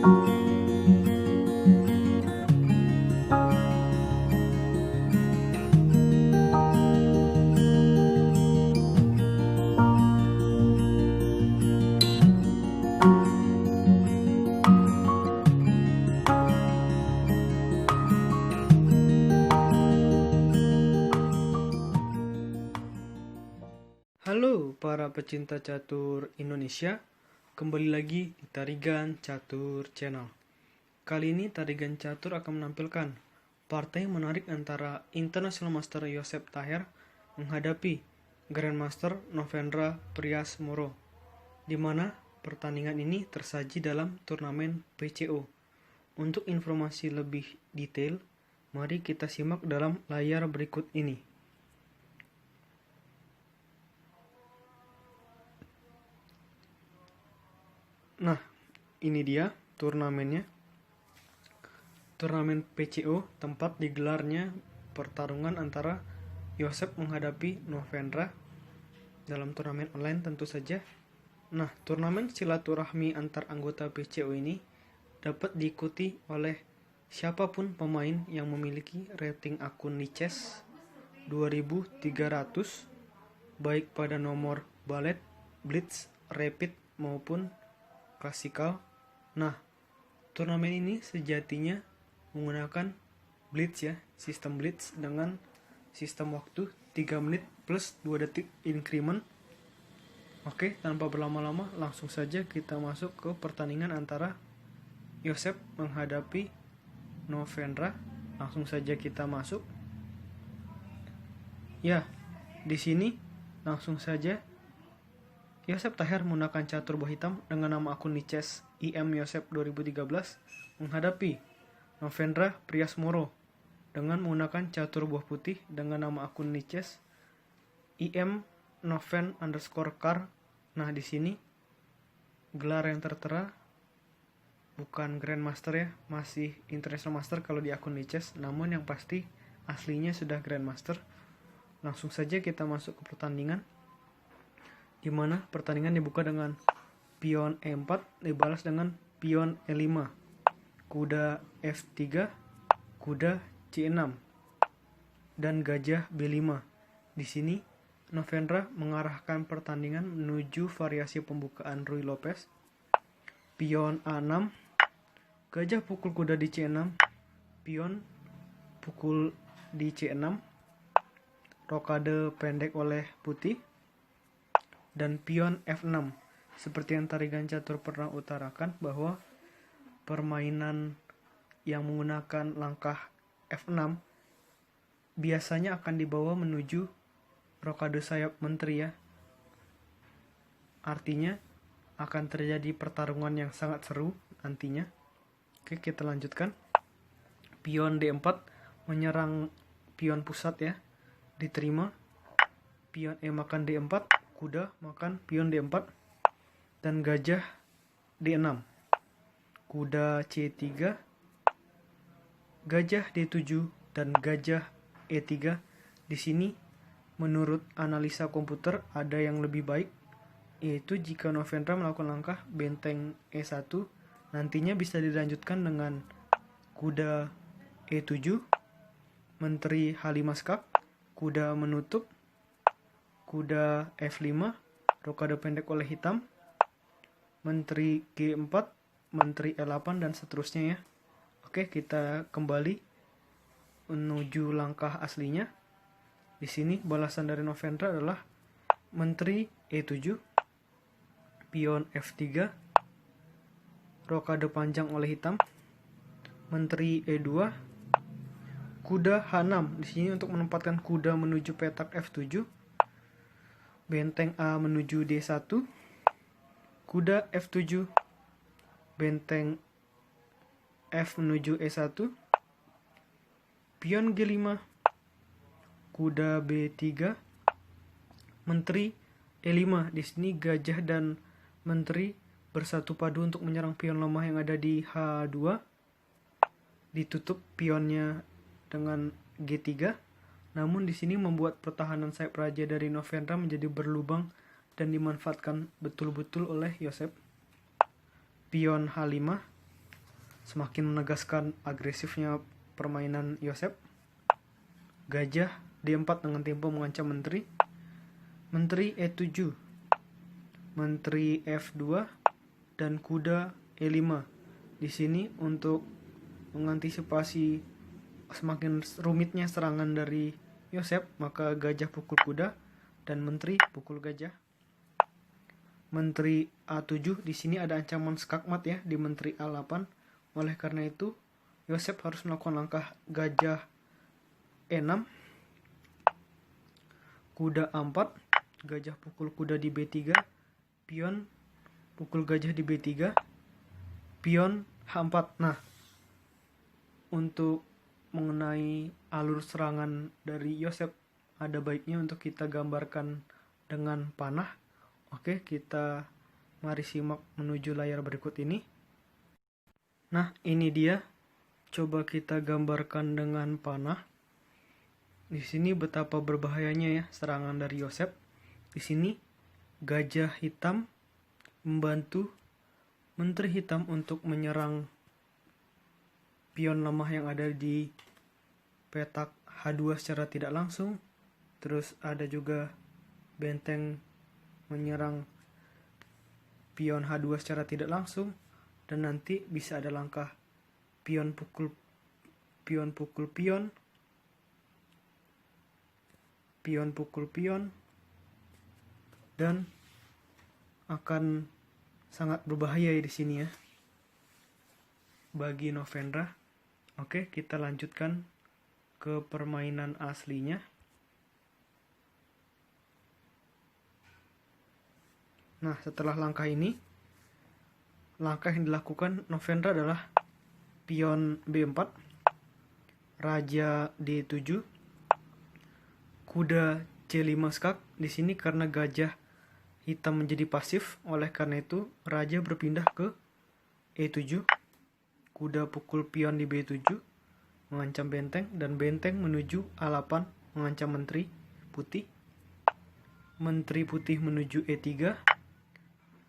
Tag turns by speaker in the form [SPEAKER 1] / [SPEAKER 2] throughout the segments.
[SPEAKER 1] Halo para pecinta catur Indonesia, kembali lagi di Tarigan Catur Channel. Kali ini Tarigan Catur akan menampilkan partai menarik antara International Master Josep Taher menghadapi Grandmaster Novendra Prias Moro, di mana pertandingan ini tersaji dalam turnamen PCO. Untuk informasi lebih detail, mari kita simak dalam layar berikut ini. Nah, ini dia turnamennya. Turnamen PCO, tempat digelarnya pertarungan antara Josep menghadapi Novendra dalam turnamen online tentu saja. Nah, turnamen silaturahmi antar anggota PCO ini dapat diikuti oleh siapapun pemain yang memiliki rating akun di chess 2300 baik pada nomor Ballet, Blitz, Rapid maupun klasikal. Nah, turnamen ini sejatinya menggunakan Blitz ya, sistem Blitz dengan sistem waktu 3 menit plus 2 detik increment. Oke, tanpa berlama-lama langsung saja kita masuk ke pertandingan antara Josep menghadapi Novendra. Langsung saja kita masuk. Ya, di sini langsung saja Josep Taher menggunakan catur buah hitam dengan nama akun di chess IM Josep 2013 menghadapi Novendra Prias Moro dengan menggunakan catur buah putih dengan nama akun di chess IM Noven_car. Nah, di sini gelar yang tertera bukan Grandmaster ya, masih International Master kalau di akun di chess, namun yang pasti aslinya sudah Grandmaster. Langsung saja kita masuk ke pertandingan, di mana pertandingan dibuka dengan pion E4 dibalas dengan pion E5, kuda F3, kuda C6, dan gajah B5. Di sini Novendra mengarahkan pertandingan menuju variasi pembukaan Ruy Lopez. Pion A6, gajah pukul kuda di C6, pion pukul di C6, rokade pendek oleh putih, dan pion F6. Seperti yang Tarigan Catur pernah utarakan bahwa permainan yang menggunakan langkah F6 biasanya akan dibawa menuju rokade sayap menteri ya. Artinya akan terjadi pertarungan yang sangat seru nantinya. Oke, kita lanjutkan. Pion D4 menyerang pion pusat ya, diterima. Pion E makan D4, kuda makan pion D4, dan gajah D6, kuda C3, gajah D7, dan gajah E3. Di sini menurut analisa komputer ada yang lebih baik, yaitu jika Novendra melakukan langkah benteng E1, nantinya bisa dilanjutkan dengan kuda E7, menteri H5 skak, kuda menutup, kuda F5, rokade pendek oleh hitam, menteri G4, menteri E8, dan seterusnya ya. Oke, kita kembali menuju langkah aslinya. Di sini balasan dari Novendra adalah menteri E7, pion F3, rokade panjang oleh hitam, menteri E2, kuda H6. Di sini untuk menempatkan kuda menuju petak F7, benteng A menuju D1, kuda F7, benteng F menuju E1, pion G5, kuda B3, menteri E5. Di sini gajah dan menteri bersatu padu untuk menyerang pion lemah yang ada di H2. Ditutup pionnya dengan G3. Namun di sini membuat pertahanan sayap raja dari Novendra menjadi berlubang dan dimanfaatkan betul-betul oleh Josep. Pion H5, semakin menegaskan agresifnya permainan Yosef. Gajah D4 dengan tempo mengancam menteri. Menteri E7, menteri F2, dan kuda E5. Di sini untuk mengantisipasi semakin rumitnya serangan dari Yosef, maka gajah pukul kuda dan menteri pukul gajah. Menteri A7, di sini ada ancaman skakmat ya di menteri A8. Oleh karena itu, Yosef harus melakukan langkah gajah E6, kuda A4, gajah pukul kuda di B3, pion pukul gajah di B3, pion H4. Nah, untuk mengenai alur serangan dari Yosef, ada baiknya untuk kita gambarkan dengan panah. Oke, kita mari simak menuju layar berikut ini. Nah, ini dia. Coba kita gambarkan dengan panah. Di sini betapa berbahayanya ya serangan dari Yosef. Di sini gajah hitam membantu menteri hitam untuk menyerang pion lemah yang ada di petak H2 secara tidak langsung. Terus ada juga benteng menyerang pion H2 secara tidak langsung, dan nanti bisa ada langkah pion pukul pion, pion pukul pion, dan akan sangat berbahaya di sini ya bagi Novendra. Oke, kita lanjutkan ke permainan aslinya. Nah, setelah langkah ini, langkah yang dilakukan Novendra adalah pion B4, raja D7, kuda C5 skak. Di sini karena gajah hitam menjadi pasif, oleh karena itu raja berpindah ke E7, kuda pukul pion di B7 mengancam benteng, dan benteng menuju A8 mengancam menteri putih. Menteri putih menuju E3,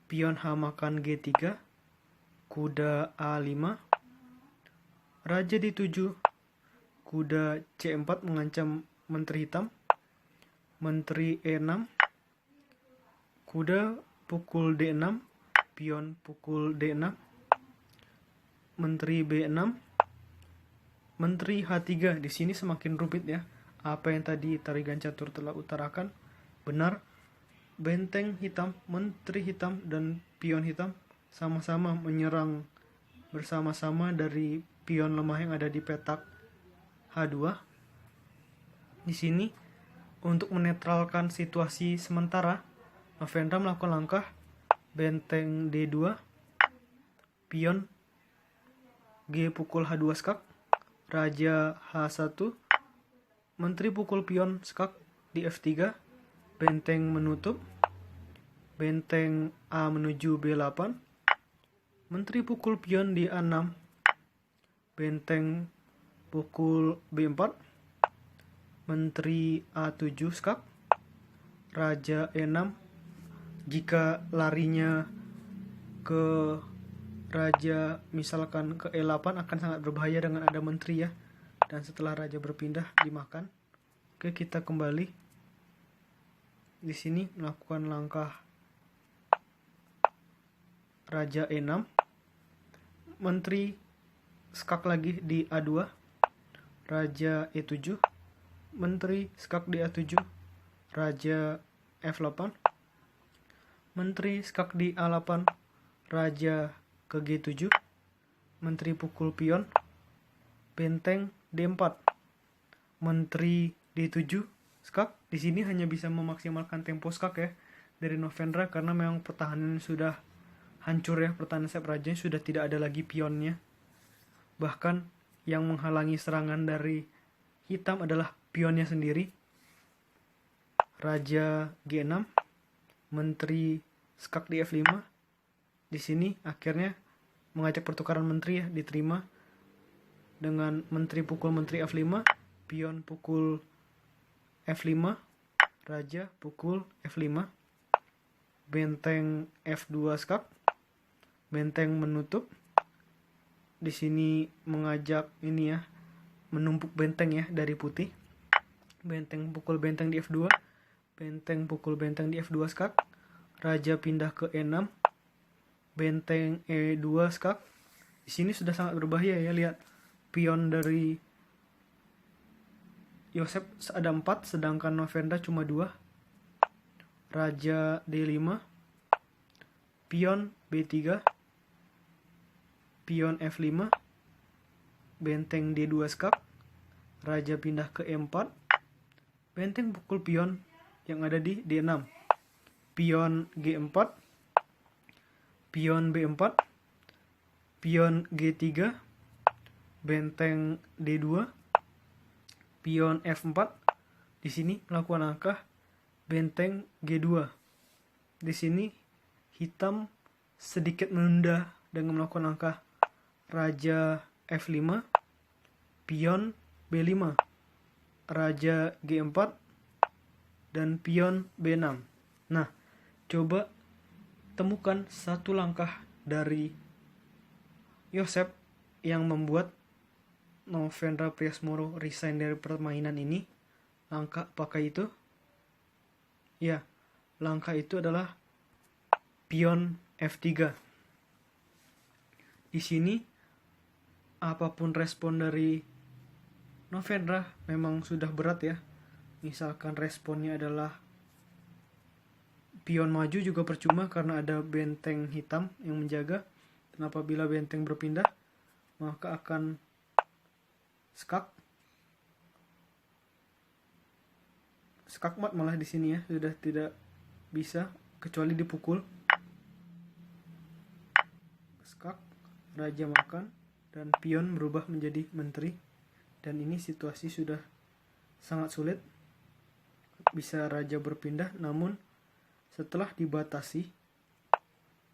[SPEAKER 1] pion H makan G3, kuda A5, raja D7, kuda C4 mengancam menteri hitam, menteri E6, kuda pukul D6, pion pukul D6, menteri B6, menteri H3. Di sini semakin rumit ya. Apa yang tadi Tarigan Catur telah utarakan benar. Benteng hitam, menteri hitam, dan pion hitam sama-sama menyerang bersama-sama dari pion lemah yang ada di petak H2. Di sini untuk menetralkan situasi sementara, Novendra melakukan langkah benteng D2, pion G pukul H2 skak, raja H1, menteri pukul pion skak di F3, benteng menutup, benteng A menuju B8, menteri pukul pion di A6, benteng pukul B4, menteri A7 skak, raja E6. Jika larinya ke raja misalkan ke E8 akan sangat berbahaya dengan ada menteri ya. Dan setelah raja berpindah dimakan. Oke, kita kembali. Di sini melakukan langkah raja E6, menteri skak lagi di A2, raja E7, menteri skak di A7, raja F8, menteri skak di A8, raja ke G7, menteri pukul pion, benteng D4, menteri D7 skak. Di sini hanya bisa memaksimalkan tempo skak ya dari Novendra, karena memang pertahanan sudah hancur ya, pertahanan Sep Raja sudah tidak ada lagi pionnya. Bahkan yang menghalangi serangan dari hitam adalah pionnya sendiri. Raja G6, menteri skak di F5. Di sini akhirnya mengajak pertukaran menteri ya, diterima dengan menteri pukul menteri F5, pion pukul F5, raja pukul F5, benteng F2 skak, benteng menutup. di sini mengajak ini ya, menumpuk benteng ya dari putih. Benteng pukul benteng di F2, benteng pukul benteng di F2 skak, raja pindah ke E6, benteng E2 skak. Di sini sudah sangat berbahaya ya, lihat. Pion dari Joseph ada 4, sedangkan Novendra cuma 2. Raja D5, pion B3, pion F5, benteng D2 skak, raja pindah ke E4, benteng pukul pion yang ada di D6, pion G4, pion B4, pion G3, benteng D2, pion F4. Di sini melakukan langkah benteng G2. Di sini hitam sedikit menunda dengan melakukan langkah raja F5, pion B5, raja G4, dan pion B6. Nah, coba temukan satu langkah dari Joseph yang membuat Novendra Priasmoro resign dari permainan ini. Langkah apakah itu? Ya, langkah itu adalah pion F3. Di sini apapun respon dari Novendra memang sudah berat ya. Misalkan responnya adalah pion maju juga percuma karena ada benteng hitam yang menjaga. Dan apabila benteng berpindah, maka akan skak mat malah di sini ya, sudah tidak bisa kecuali dipukul. Skak, raja makan, dan pion berubah menjadi menteri. Dan ini situasi sudah sangat sulit. Bisa raja berpindah, namun setelah dibatasi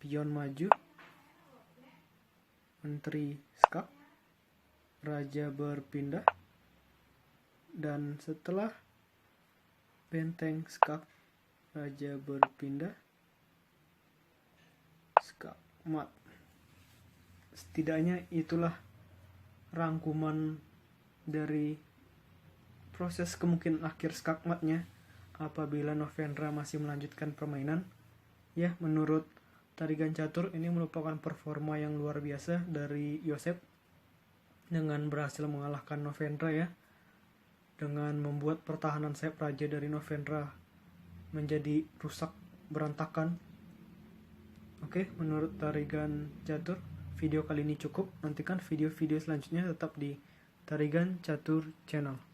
[SPEAKER 1] pion maju, menteri skak, raja berpindah, dan setelah benteng skak, raja berpindah, skak mat. Setidaknya itulah rangkuman dari proses kemungkinan akhir skak matnya apabila Novendra masih melanjutkan permainan. Ya, menurut Tarigan Catur ini merupakan performa yang luar biasa dari Joseph dengan berhasil mengalahkan Novendra ya, dengan membuat pertahanan sayap raja dari Novendra menjadi rusak berantakan. Oke, menurut Tarigan Catur video kali ini cukup. Nantikan video-video selanjutnya tetap di Tarigan Catur Channel.